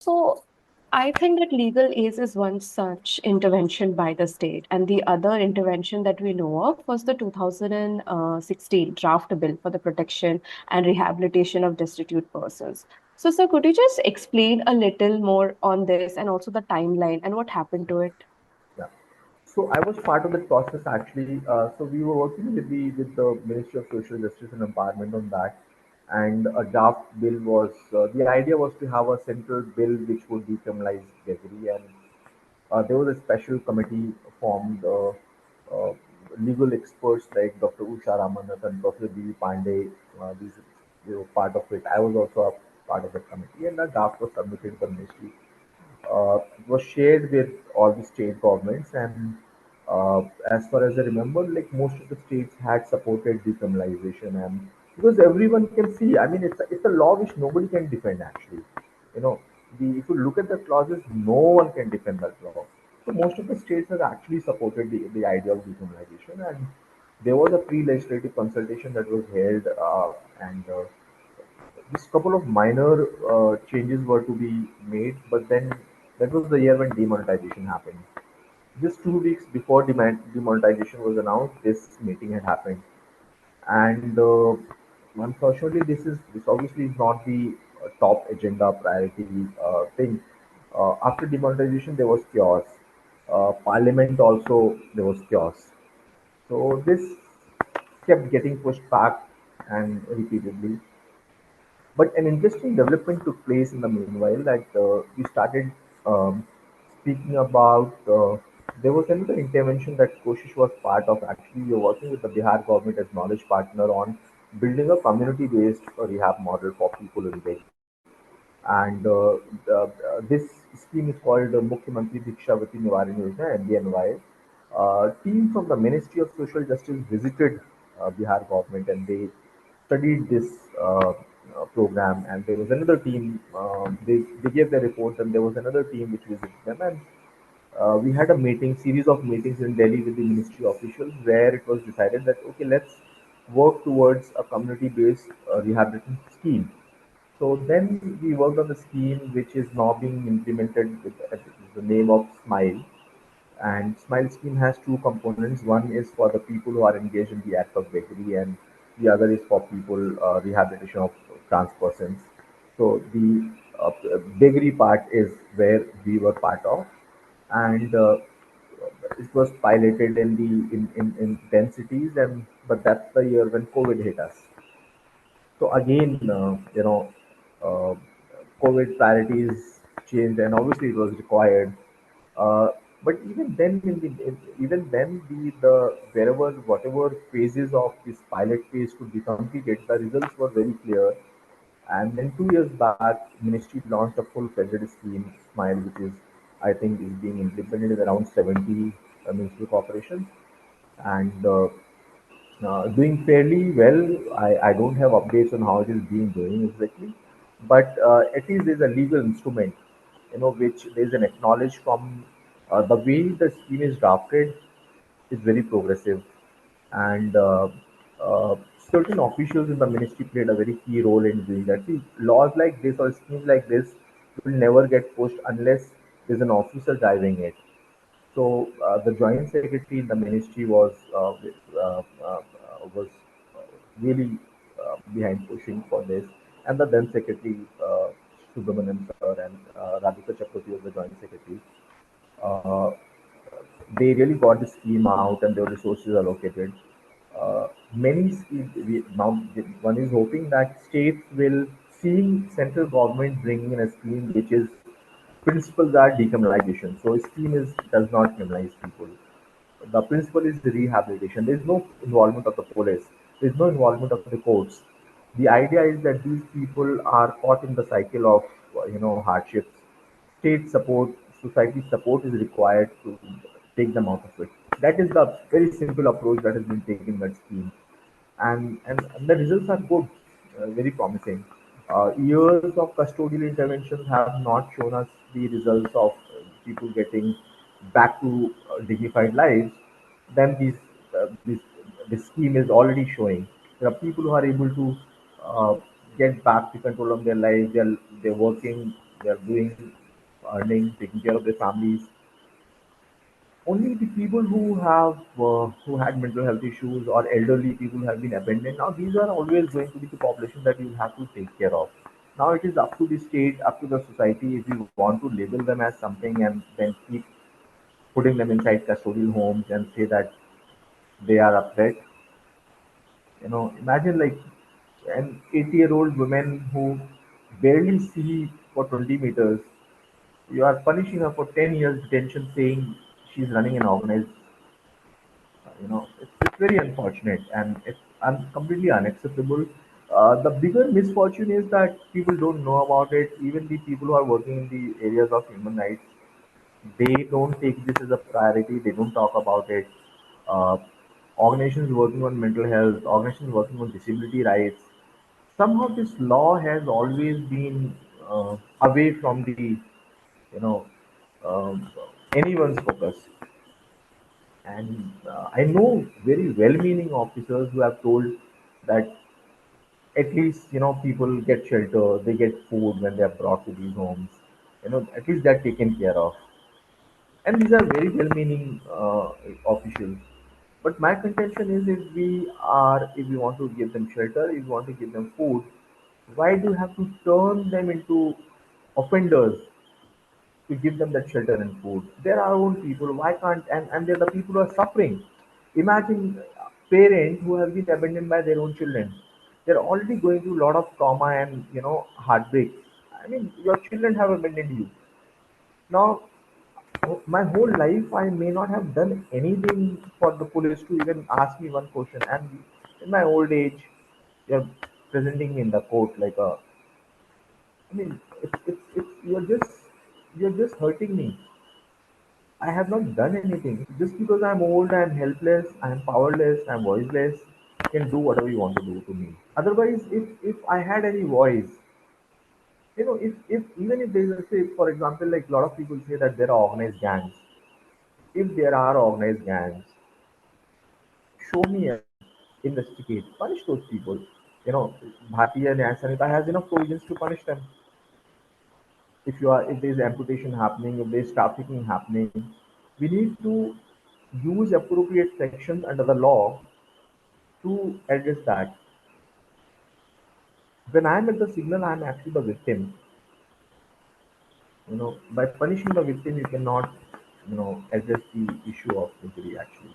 So I think that legal aid is one such intervention by the state, and the other intervention that we know of was the 2016 draft bill for the protection and rehabilitation of destitute persons. So, sir, could you just explain a little more on this and also the timeline and what happened to it? Yeah. So I was part of that process actually. So we were working with the Ministry of Social Justice and Empowerment on that, and a draft bill was the idea was to have a central bill which would decriminalize beggary, and there was a special committee formed. Legal experts like Dr. Usha Ramanathan, Professor B. Pandey, these they were part of it. I was also a part of the committee, and the draft was submitted to the ministry. It was shared with all the state governments, and as far as I remember, like most of the states had supported decriminalization, and because everyone can see, I mean, it's a law which nobody can defend actually. You know, if you look at the clauses, no one can defend that law. So most of the states have actually supported the idea of decriminalization, and there was a pre-legislative consultation that was held, and this couple of minor changes were to be made, but then that was the year when demonetization happened. Just 2 weeks before demonetization was announced, this meeting had happened, and unfortunately, this obviously is not the top agenda priority thing. After demonetization, there was chaos. Parliament also there was chaos. So this kept getting pushed back and repeatedly. But an interesting development took place in the meanwhile that we started um, speaking about. There was another intervention that Koshish was part of. Actually, we were working with the Bihar government as knowledge partner on building a community-based rehab model for people in Delhi. And this scheme is called Mukhyamantri Dikshavati Nivaran Yojana (MDNY). Team from the Ministry of Social Justice visited Bihar government, and they studied this program. And there was another team. They gave their reports, and there was another team which visited them. And we had a series of meetings in Delhi with the ministry officials, where it was decided that okay, let's work towards a community-based rehabilitation scheme. So then we worked on the scheme, which is now being implemented with the name of Smile. And Smile scheme has two components. One is for the people who are engaged in the act of beggary, and the other is for people rehabilitation of trans persons. So the beggary part is where we were part of, and it was piloted in 10 cities, and but that's the year when COVID hit us. So again, uh, COVID priorities changed, and obviously it was required. Uh, but even then, the wherever whatever phases of this pilot phase could be completed, the results were very clear. And then 2 years back, Ministry launched a full-fledged scheme, Smile, which is I think is being implemented in around 70 municipal corporations, and doing fairly well. I don't have updates on how it is being doing exactly, but at least there's a legal instrument, which there's an acknowledge from the way the scheme is drafted is very progressive, and uh, certain officials in the ministry played a very key role in doing that. See, laws like this or schemes like this will never get pushed unless there's an officer driving it. So the joint secretary in the ministry was really behind pushing for this, and the then secretary Subramaniam sir and Radhika Chakraborty was the joint secretary. Uh, they really got the scheme out, and the resources allocated. Many schemes now one is hoping that states will see central government bringing in a scheme which is principles are decriminalization. So a scheme is does not criminalize people. The principle is the rehabilitation. There is no involvement of the police. There is no involvement of the courts. The idea is that these people are caught in the cycle of hardships. State support, society support is required to take them out of it. That is the very simple approach that has been taken in that scheme, and the results are good, very promising. Years of custodial interventions have not shown us the results of people getting back to dignified lives. Then this scheme is already showing. There are people who are able to uh, get back to control of their lives. They're working. they are doing, earning, taking care of their families. Only the people who had mental health issues or elderly people who have been abandoned. Now these are always going to be the population that you have to take care of. Now it is up to the state, up to the society if you want to label them as something and then keep putting them inside custodial homes and say that they are a threat. Imagine like an 80-year-old woman who barely see for 20 meters. You are punishing her for 10 years detention, saying she's running an organized. It's very unfortunate and it's completely unacceptable. The bigger misfortune is that people don't know about it. Even the people who are working in the areas of human rights, they don't take this as a priority. They don't talk about it. Uh, Organizations working on mental health, organizations working on disability rights. Somehow, this law has always been away from the you know um, anyone's focus. And I know very well-meaning officers who have told that at least people get shelter, they get food when they are brought to these homes. At least they're taken care of. And these are very well-meaning officials. But my contention is, if we want to give them shelter, if we want to give them food, why do you have to turn them into offenders to give them that shelter and food? They're our own people. Why can't and they're the people who are suffering. Imagine parents who have been abandoned by their own children. They're already going through a lot of trauma and heartbreak. I mean, your children have abandoned you. Now, my whole life, I may not have done anything for the police to even ask me one question. And in my old age, you're presenting me in the court like a. I mean, it's you're just hurting me. I have not done anything. Just because I'm old, I'm helpless, I'm powerless, I'm voiceless, you can do whatever you want to do to me. Otherwise, if I had any voice, if even if there's a say, for example, like a lot of people say that there are organized gangs. If there are organized gangs, show me evidence, investigate, punish those people. Bharatiya Nyaya Sanhita has enough provisions to punish them. If there's amputation happening, if there's trafficking happening, we need to use appropriate sections under the law to address that. When I'm at the signal, I'm actually the victim. By punishing the victim, you cannot, address the issue of injury actually.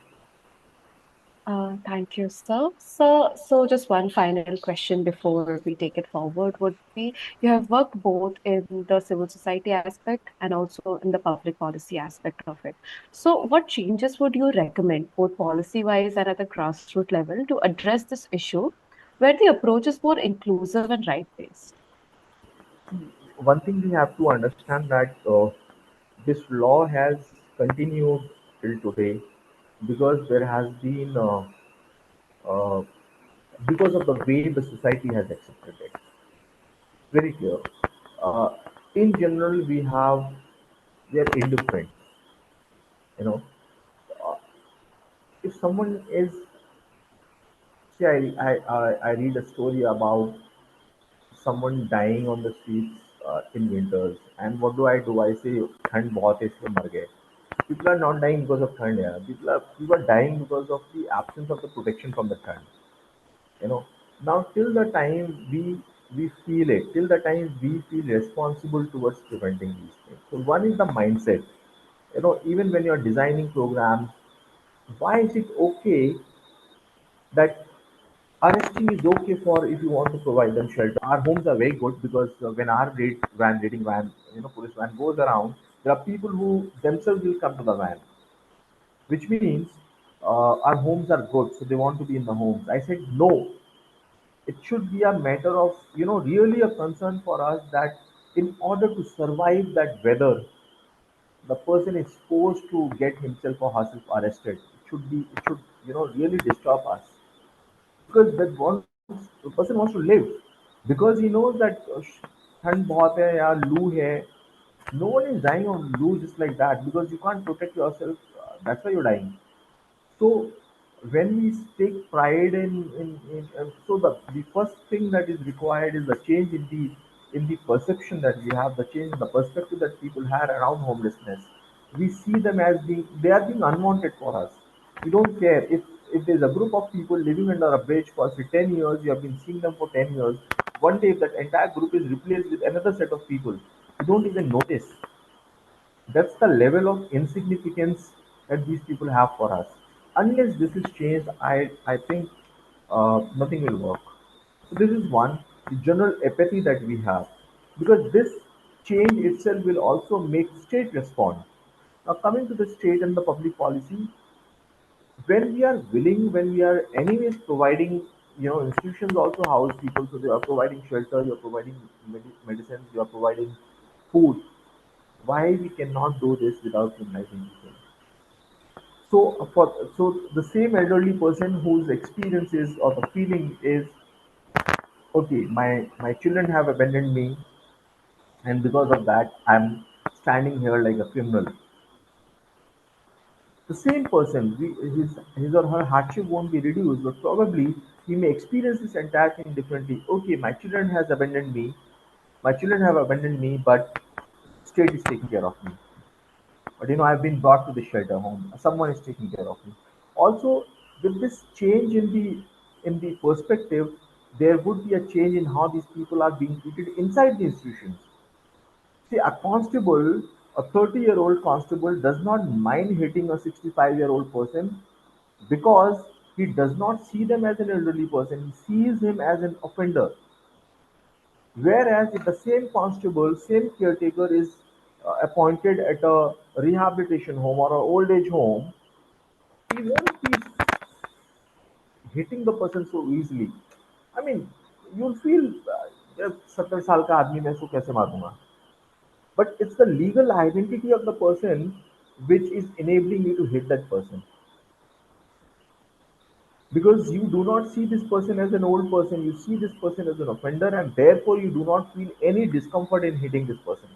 Thank you, sir. So just one final question before we take it forward would be, you have worked both in the civil society aspect and also in the public policy aspect of it. So what changes would you recommend, both policy-wise and at the grassroots level, to address this issue where the approach is more inclusive and right-based? One thing we have to understand that this law has continued till today because there has been uh, because of the way the society has accepted it. Very clear. Uh, in general, we are indifferent. You know, if someone is, say, I read a story about someone dying on the streets in winters, and what do? I say, ठंड बहुत है इसलिए मर गए. People are not dying because of ठंड. Yeah. People are dying because of the absence of the protection from the ठंड. you know Now till the time we feel it, till the time we feel responsible towards preventing these things. So one is the mindset. Even when you're designing programs, why is it okay that arresting is okay for if you want to provide them shelter? Our homes are very good because when our reading van, police van goes around, there are people who themselves will come to the van, which means our homes are good, so they want to be in the homes. I said no. It should be a matter of really a concern for us that in order to survive that weather, the person is forced to get himself or herself arrested. It should really disturb us because the person wants to live because he knows that ठंड बहुत है या लू है. No one is dying of loo just like that because you can't protect yourself. That's why you're dying. So when we take pride in so the first thing that is required is the change in the in the perception that we have, the change in the perspective that people have around homelessness. We see them as being they are being unwanted for us. We don't care if there's a group of people living under a bridge for say 10 years, you have been seeing them for 10 years. One day, if that entire group is replaced with another set of people, you don't even notice. That's the level of insignificance that these people have for us. Unless this is changed, I think nothing will work. So this is one, the general apathy that we have, because this change itself will also make state respond. Now coming to the state and the public policy, when we are willing, when we are anyways providing, institutions also house people, so they are providing shelter, you are providing medicines, you are providing food. Why we cannot do this without criminalizing people? So the same elderly person whose experience is or the feeling is, okay, my children have abandoned me, and because of that I'm standing here like a criminal. The same person, his or her hardship won't be reduced, but probably he may experience this entire thing differently. Okay, my children have abandoned me, but state is taking care of me. But I've been brought to the shelter home. Someone is taking care of me. Also, with this change in the perspective, there would be a change in how these people are being treated inside the institutions. See, a 30-year-old constable does not mind hitting a 65-year-old person because he does not see them as an elderly person. He sees him as an offender. Whereas if the same constable, same caretaker is appointed at a rehabilitation home or an old age home, he won't be hitting the person so easily. I mean, you'll feel 70 साल का आदमी मैं इसको कैसे मारूंगा? But it's the legal identity of the person which is enabling you to hit that person, because you do not see this person as an old person, you see this person as an offender, and therefore you do not feel any discomfort in hitting this person.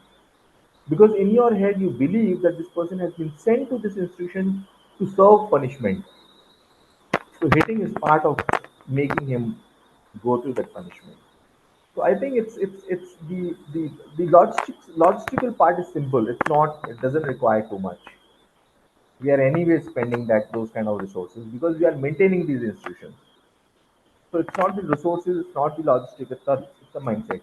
Because in your head you believe that this person has been sent to this institution to serve punishment. So hitting is part of making him go through that punishment. So I think it's the logistical part is simple. It doesn't require too much. We are anyway spending that those kind of resources because we are maintaining these institutions. So it's not the resources, it's not the logistics, it's a mindset.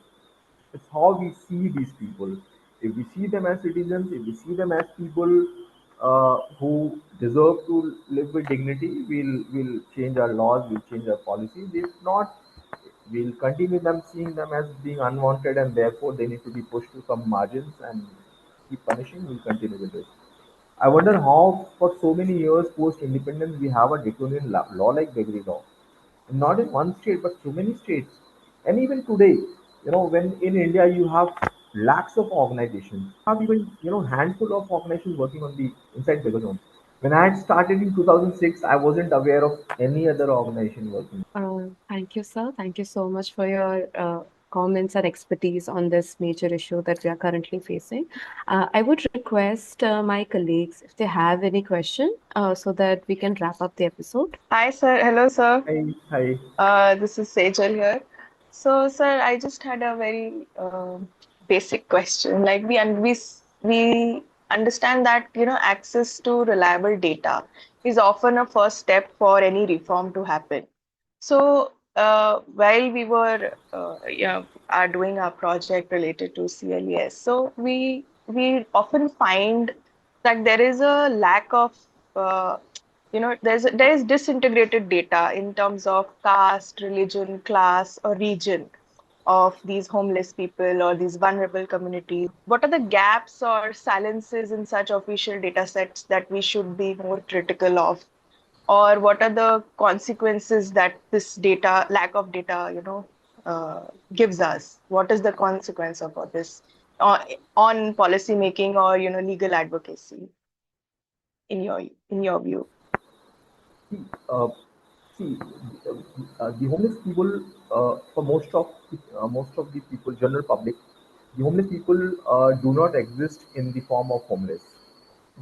It's how we see these people. If we see them as citizens, if we see them as people who deserve to live with dignity, we'll change our laws, we'll change our policies. If not, we'll continue them seeing them as being unwanted, and therefore they need to be pushed to some margins and keep punishing. We'll continue with this. I wonder how, for so many years post independence, we have a draconian law like beggary law, not in one state but so many states. And even today, when in India you have lakhs of organizations, have even handful of organizations working on the inside beggar zones. When I had started in 2006, I wasn't aware of any other organization working. Thank you, sir. Thank you so much for your comments and expertise on this major issue that we are currently facing. I would request my colleagues if they have any question so that we can wrap up the episode. Hi, sir. Hello, sir. Hi, hi. This is Sejal here. So, sir, I just had a very basic question. Like we understand that access to reliable data is often a first step for any reform to happen. So, while we were are doing our project related to CLES, so we often find that there is a lack of uh, there is disintegrated data in terms of caste, religion, class, or region of these homeless people or these vulnerable communities. What are the gaps or silences in such official data sets that we should be more critical of? Or what are the consequences that this data, lack of data, gives us? What is the consequence of all this on policy making or legal advocacy in your view? See, uh, see, the homeless people, for most of the people, general public, the homeless people do not exist in the form of homeless.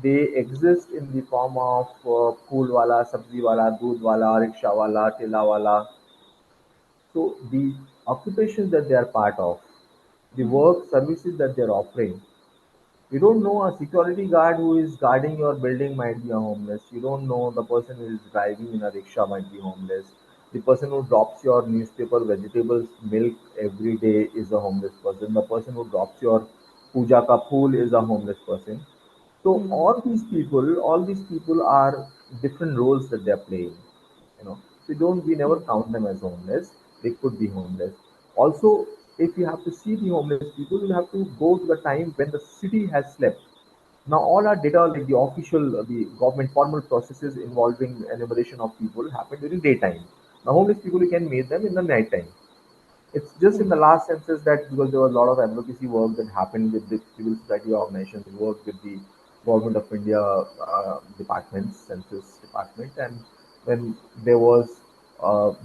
They exist in the form of phool wala, sabzi wala, doodh wala, rickshaw wala, tela wala. So the occupations that they are part of. the work services that they're offering. You don't know a security guard who is guarding your building might be a homeless. You don't know the person who is driving in a rickshaw might be homeless. The person who drops your newspaper, vegetables, milk every day is a homeless person. The person who drops your puja ka phool is a homeless person. So all these people are different roles that they're playing. So don't we never count them as homeless. They could be homeless. Also, if you have to see the homeless people, you have to go to the time when the city has slept. Now, all our data, like the government formal processes involving enumeration of people, happen during daytime. Now, homeless people, you can meet them in the night time. It's just in the last census that because there was a lot of advocacy work that happened with the civil society organizations, we worked with the government of India departments, census department, and when there was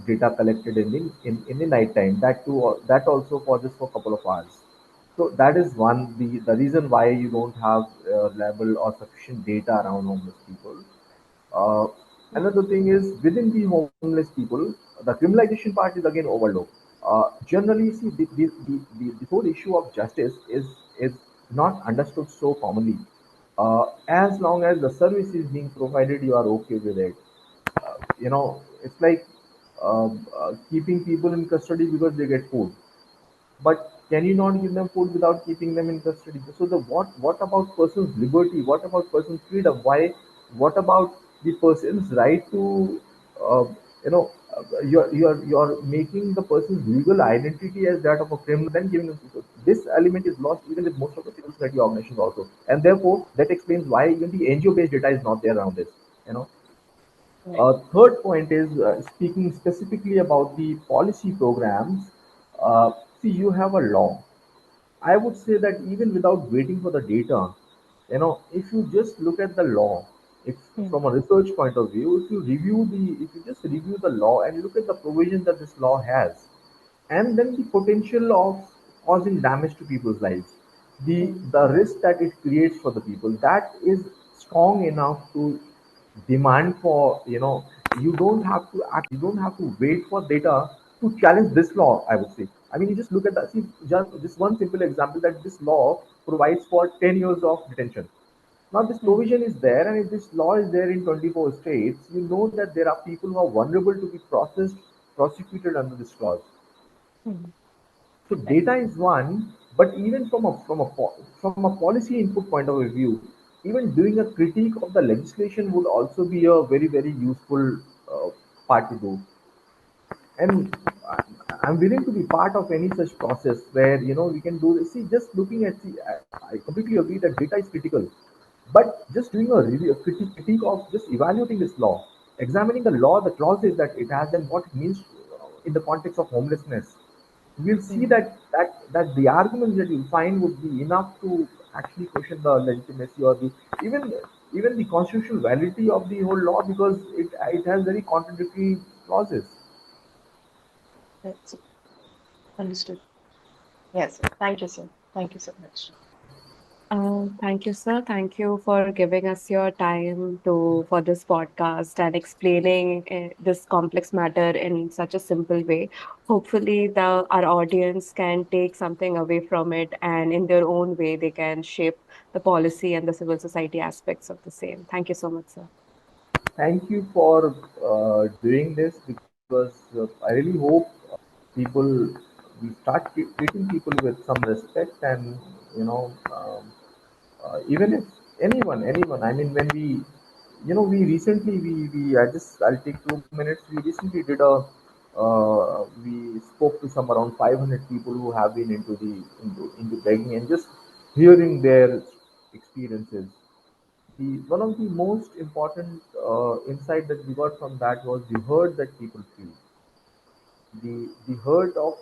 data collected in the night time, that too that also for just for a couple of hours. So that is one the reason why you don't have reliable or sufficient data around homeless people. Uh, Another thing is within the homeless people, the criminalization part is again overlooked. Generally, see the whole issue of justice is not understood so commonly. As long as the service is being provided, you are okay with it. It's like keeping people in custody because they get food. But can you not give them food without keeping them in custody? So the what about person's liberty? What about person's freedom? Why? What about the person's right to uh, you're making the person's legal identity as that of a criminal, then giving them food. This element is lost even with most of the civil society organizations also, and therefore that explains why even the NGO based data is not there around this. You know. Third point is speaking specifically about the policy programs. See, you have a law. I would say that even without waiting for the data, if you just look at the law, if from a research point of view, if you just review the law and look at the provision that this law has, and then the potential of causing damage to people's lives, the risk that it creates for the people, that is strong enough to demand for you don't have to act, you don't have to wait for data to challenge this law, I would say. I mean, you just look at that. See, just one simple example, that this law provides for 10 years of detention. Now this provision is there, and if this law is there in 24 states, you know that there are people who are vulnerable to be prosecuted under this clause. So data is one, but even from a policy input point of view, even doing a critique of the legislation would also be a very useful part to do. And I'm willing to be part of any such process where we can do this. See, just looking at I completely agree that data is critical, but just doing a review, a critique of just evaluating this law, examining the law, the clauses that it has, and what it means in the context of homelessness, we'll see that the arguments that you find would be enough to actually question the legitimacy or the even even the constitutional validity of the whole law, because it has very contradictory clauses. That's understood. Yes, sir. Thank you, sir. Thank you so much. Thank you, sir. Thank you for giving us your time to for this podcast and explaining this complex matter in such a simple way. Hopefully, the our audience can take something away from it, and in their own way, they can shape the policy and the civil society aspects of the same. Thank you so much, sir. Thank you for doing this, because I really hope people we start treating people with some respect, and you know even if anyone, I mean, when we recently I'll take 2 minutes. We recently did a we spoke to some around 500 people who have been into begging, and just hearing their experiences. The one of the most important insight that we got from that was the hurt that people feel, the hurt of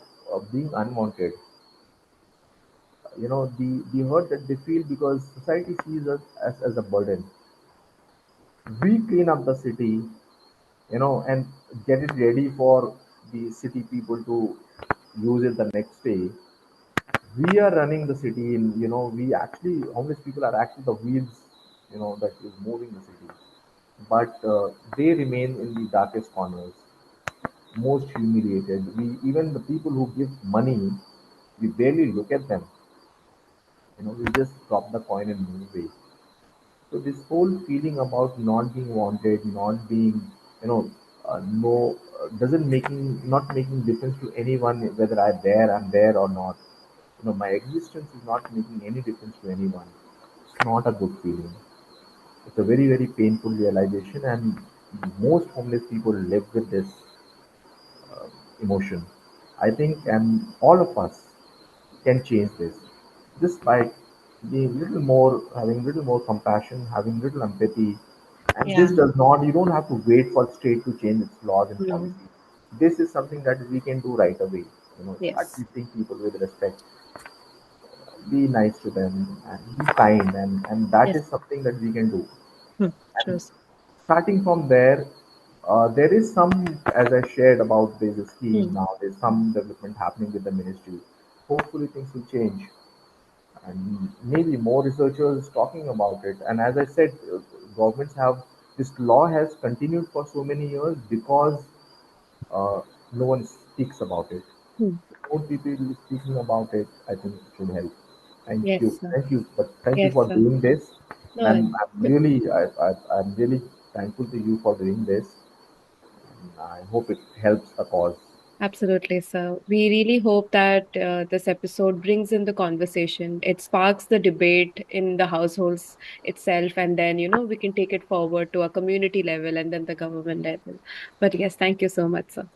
being unwanted. The hurt that they feel because society sees us as a burden. We clean up the city, and get it ready for the city people to use it the next day. We are running the city, and we actually homeless people are actually the wheels, that is moving the city. But they remain in the darkest corners, most humiliated. We even the people who give money, We barely look at them. We just drop the coin and move away. So this whole feeling about not being wanted, not being, no, doesn't making not making difference to anyone whether I'm there or not. My existence is not making any difference to anyone. It's not a good feeling. It's a very very painful realization, and most homeless people live with this emotion. I think, and all of us can change this just by being little more, having little more compassion, having little empathy. And this Yeah. does not, you don't have to wait for state to change its laws and No. policies. This is something that we can do right away. Start Yes. treating people with respect, be nice to them, and be kind, and that Yes. is something that we can do. Hmm. True. And starting from there, there is some, as I shared about there's a scheme Hmm. now, there's some development happening with the ministry. Hopefully things will change, and maybe more researchers talking about it. And as I said, governments have, this law has continued for so many years because uh, no one speaks about it. Hmm. More people speaking about it, I think it should help. Yes, sir. Thank you Yes, for sir. doing this. And No, I'm really thankful to you for doing this. And I hope it helps the cause. absolutely, sir. We really hope that this episode brings in the conversation. It sparks the debate in the households itself, and then, we can take it forward to a community level and then the government level. But yes, thank you so much, sir.